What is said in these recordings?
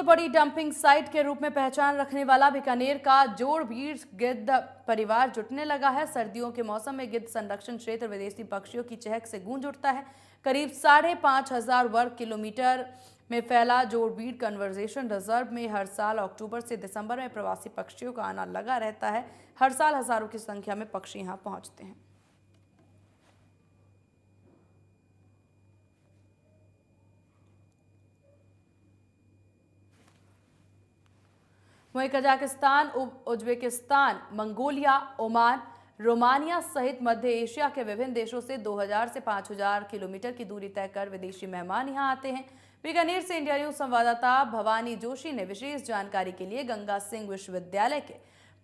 बड़ी dumping site के रूप में पहचान रखने वाला बीकानेर का जोड़बीड़ गिद्ध परिवार जुटने लगा है। सर्दियों के मौसम में गिद्ध संरक्षण क्षेत्र विदेशी पक्षियों की चहक से गूंज उठता है। करीब 5,500 वर्ग किलोमीटर में फैला जोड़बीड़ कंजर्वेशन रिजर्व में हर साल अक्टूबर से दिसंबर में प्रवासी पक्षियों का आना लगा रहता है। हर साल हजारों की संख्या में पक्षी यहां पहुंचते हैं। वहीं Kazakhstan, Uzbekistan, Mongolia, Oman, Romania सहित मध्य एशिया के विभिन्न देशों से 2000 से 5000 किलोमीटर की दूरी तय कर विदेशी मेहमान यहां आते हैं। बीकानेर से इंडिया न्यूज संवाददाता भवानी जोशी ने विशेष जानकारी के लिए गंगा सिंह विश्वविद्यालय के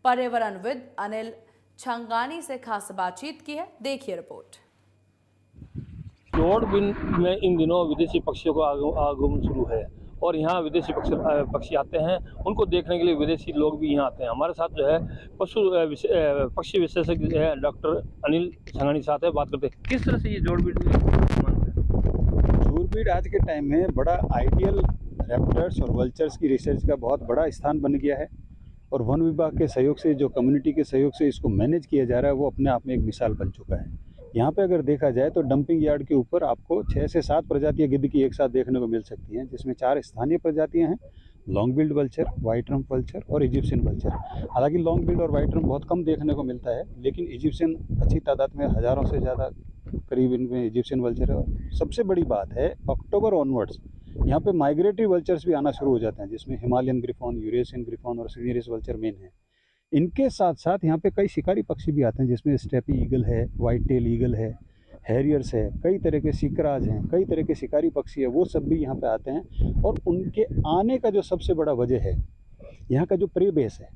पर्यावरणविद अनिल छंगानी से खास बातचीत की है। देखिए रिपोर्ट। जोड़बीड़ में इन दिनों विदेशी पक्षियों का आगमन शुरू है और यहाँ विदेशी पक्षी आते हैं। उनको देखने के लिए विदेशी लोग भी यहाँ आते हैं। हमारे साथ जो है पक्षी विशेषज्ञ जो है डॉक्टर अनिल छंगानी साथ है, बात करते हैं किस तरह से ये जोड़बीड़ जोड़बीड़ आज के टाइम में बड़ा आइडियल रैप्टर्स और वल्चर्स की रिसर्च का बहुत बड़ा स्थान बन गया है और वन विभाग के सहयोग से, जो कम्युनिटी के सहयोग से इसको मैनेज किया जा रहा है, वो अपने आप में एक मिसाल बन चुका है। यहाँ पे अगर देखा जाए तो डंपिंग यार्ड के ऊपर आपको 6 से 7 प्रजातियाँ गिद्ध की एक साथ देखने को मिल सकती हैं, जिसमें 4 स्थानीय प्रजातियाँ हैं, long billed vulture, white rump vulture और इजिप्शियन वल्चर। हालांकि लॉन्ग बिल्ड और व्हाइट रम्प बहुत कम देखने को मिलता है, लेकिन इजिप्शियन अच्छी तादाद में, हज़ारों से ज़्यादा करीब इनमें इजिप्शियन वल्चर है। सबसे बड़ी बात है, अक्टूबर ऑनवर्ड्स यहाँ पे माइग्रेटरी वल्चर्स भी आना शुरू हो जाते हैं, जिसमें हिमालयन ग्रिफॉन, यूरेशियन ग्रिफॉन और सिग्निरिस वल्चर मेन है। इनके साथ साथ यहाँ पे कई शिकारी पक्षी भी आते हैं, जिसमें स्टेपी ईगल है, वाइट टेल ईगल है, हैरियर्स है, कई तरह के सिकराज हैं, कई तरह के शिकारी पक्षी है, वो सब भी यहाँ पे आते हैं। और उनके आने का जो सबसे बड़ा वजह है, यहाँ का जो प्रे बेस है,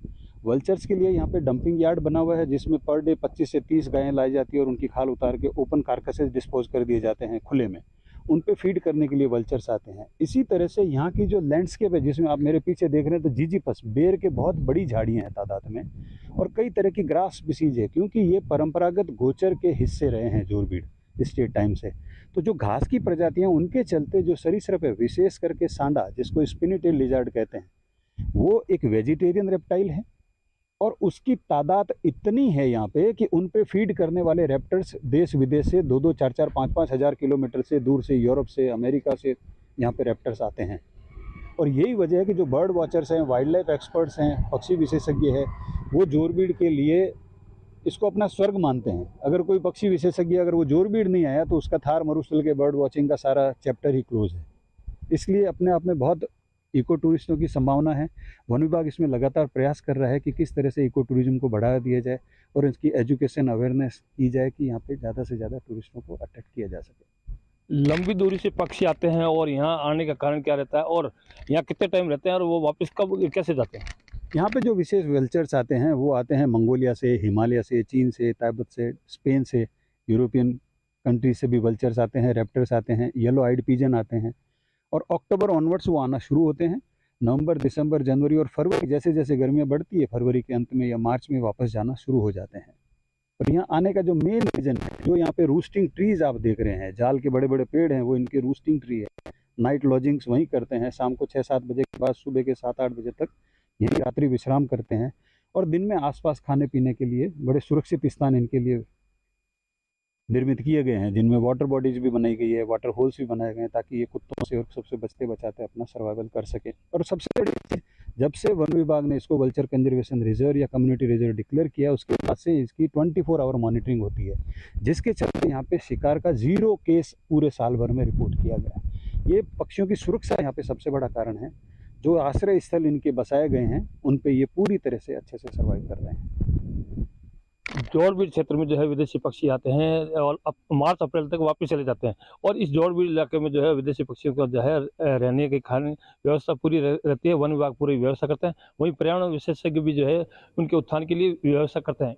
वल्चर्स के लिए यहाँ पे डंपिंग यार्ड बना हुआ है, जिसमें पर डे 25 से 30 गायें लाई जाती है और उनकी खाल उतार के ओपन कार्कसेस डिस्पोज कर दिए जाते हैं खुले में। उन पे फीड करने के लिए वल्चर्स आते हैं। इसी तरह से यहाँ की जो लैंडस्केप है, जिसमें आप मेरे पीछे देख रहे हैं, तो जीजीपस बेर के बहुत बड़ी झाड़ियाँ हैं तादाद में, और कई तरह की ग्रास स्पीसीज है, क्योंकि ये परंपरागत गोचर के हिस्से रहे हैं जोड़बीड़ स्टेट टाइम से। तो जो घास की प्रजातियाँ, उनके चलते जो सरीसृप है, विशेष करके सांडा, जिसको स्पिनी टेल लिजार्ड कहते हैं, वो एक वेजिटेरियन रेप्टाइल है और उसकी तादाद इतनी है यहाँ पे कि उन पे फीड करने वाले रैप्टर्स देश विदेश से 2-2, 4-4, 5-5 हज़ार किलोमीटर से दूर से, यूरोप से, अमेरिका से यहाँ पे रैप्टर्स आते हैं। और यही वजह है कि जो बर्ड वॉचर्स हैं, वाइल्ड लाइफ एक्सपर्ट्स हैं, पक्षी विशेषज्ञ है, वो जोड़बीड़ के लिए इसको अपना स्वर्ग मानते हैं। अगर कोई पक्षी विशेषज्ञ अगर वो जोड़बीड़ नहीं आया तो उसका थार मरुस्थल के बर्ड वॉचिंग का सारा चैप्टर ही क्लोज है। इसलिए अपने आप में बहुत इको टूरिस्टों की संभावना है। वन विभाग इसमें लगातार प्रयास कर रहा है कि किस तरह से इको टूरिज्म को बढ़ावा दिया जाए और इसकी एजुकेशन अवेयरनेस की जाए कि यहाँ पे ज़्यादा से ज़्यादा टूरिस्टों को अट्रैक्ट किया जा सके। लंबी दूरी से पक्षी आते हैं और यहाँ आने का कारण क्या रहता है और यहाँ कितने टाइम रहते हैं और वो वापस कब कैसे जाते हैं? यहाँ पे जो विशेष वल्चर्स आते हैं वो आते हैं मंगोलिया से, हिमालय से, चीन से, तिब्बत से, स्पेन से, यूरोपियन कंट्री से भी वल्चर्स आते हैं, रैप्टर्स आते हैं, येलो आइड पिजन आते हैं। और अक्टूबर ऑनवर्ड्स वो आना शुरू होते हैं। नवंबर, दिसंबर, जनवरी और फरवरी, जैसे जैसे गर्मियाँ बढ़ती है, फरवरी के अंत में या मार्च में वापस जाना शुरू हो जाते हैं। और यहाँ आने का जो मेन रीज़न है, जो यहाँ पे रूस्टिंग ट्रीज आप देख रहे हैं, जाल के बड़े बड़े पेड़ हैं, वो इनके रूस्टिंग ट्री है। नाइट लॉजिंग्स वहीं करते हैं। शाम को 6-7 बजे के बाद सुबह के 7-8 बजे तक यही रात्रि विश्राम करते हैं। और दिन में आसपास खाने पीने के लिए बड़े सुरक्षित स्थान इनके लिए निर्मित किए गए हैं, जिनमें वाटर बॉडीज भी बनाई गई है, वाटर होल्स भी बनाए गए हैं, ताकि ये कुत्तों से और सबसे बचते बचाते अपना सर्वाइवल कर सके। और सबसे बड़ी चीज़, जब से वन विभाग ने इसको वल्चर कंजर्वेशन रिजर्व या कम्युनिटी रिजर्व डिक्लेयर किया, उसके बाद से इसकी 24 आवर मॉनिटरिंग होती है, जिसके चलते यहाँ पे शिकार का 0 केस पूरे साल भर में रिपोर्ट किया गया। ये पक्षियों की सुरक्षा यहाँ पे सबसे बड़ा कारण है। जो आश्रय स्थल इनके बसाए गए हैं, उन पे ये पूरी तरह से अच्छे से सर्वाइव कर रहे हैं। जोड़बीड़ क्षेत्र में जो है विदेशी पक्षी आते हैं और मार्च अप्रैल तक वापस चले जाते हैं और इस जोड़बीड़ इलाके में जो है विदेशी पक्षियों का जो है रहने की खाने व्यवस्था पूरी रहती है। वन विभाग पूरी व्यवस्था करते हैं। वहीं पर्यावरण विशेषज्ञ भी जो है उनके उत्थान के लिए व्यवस्था करते हैं।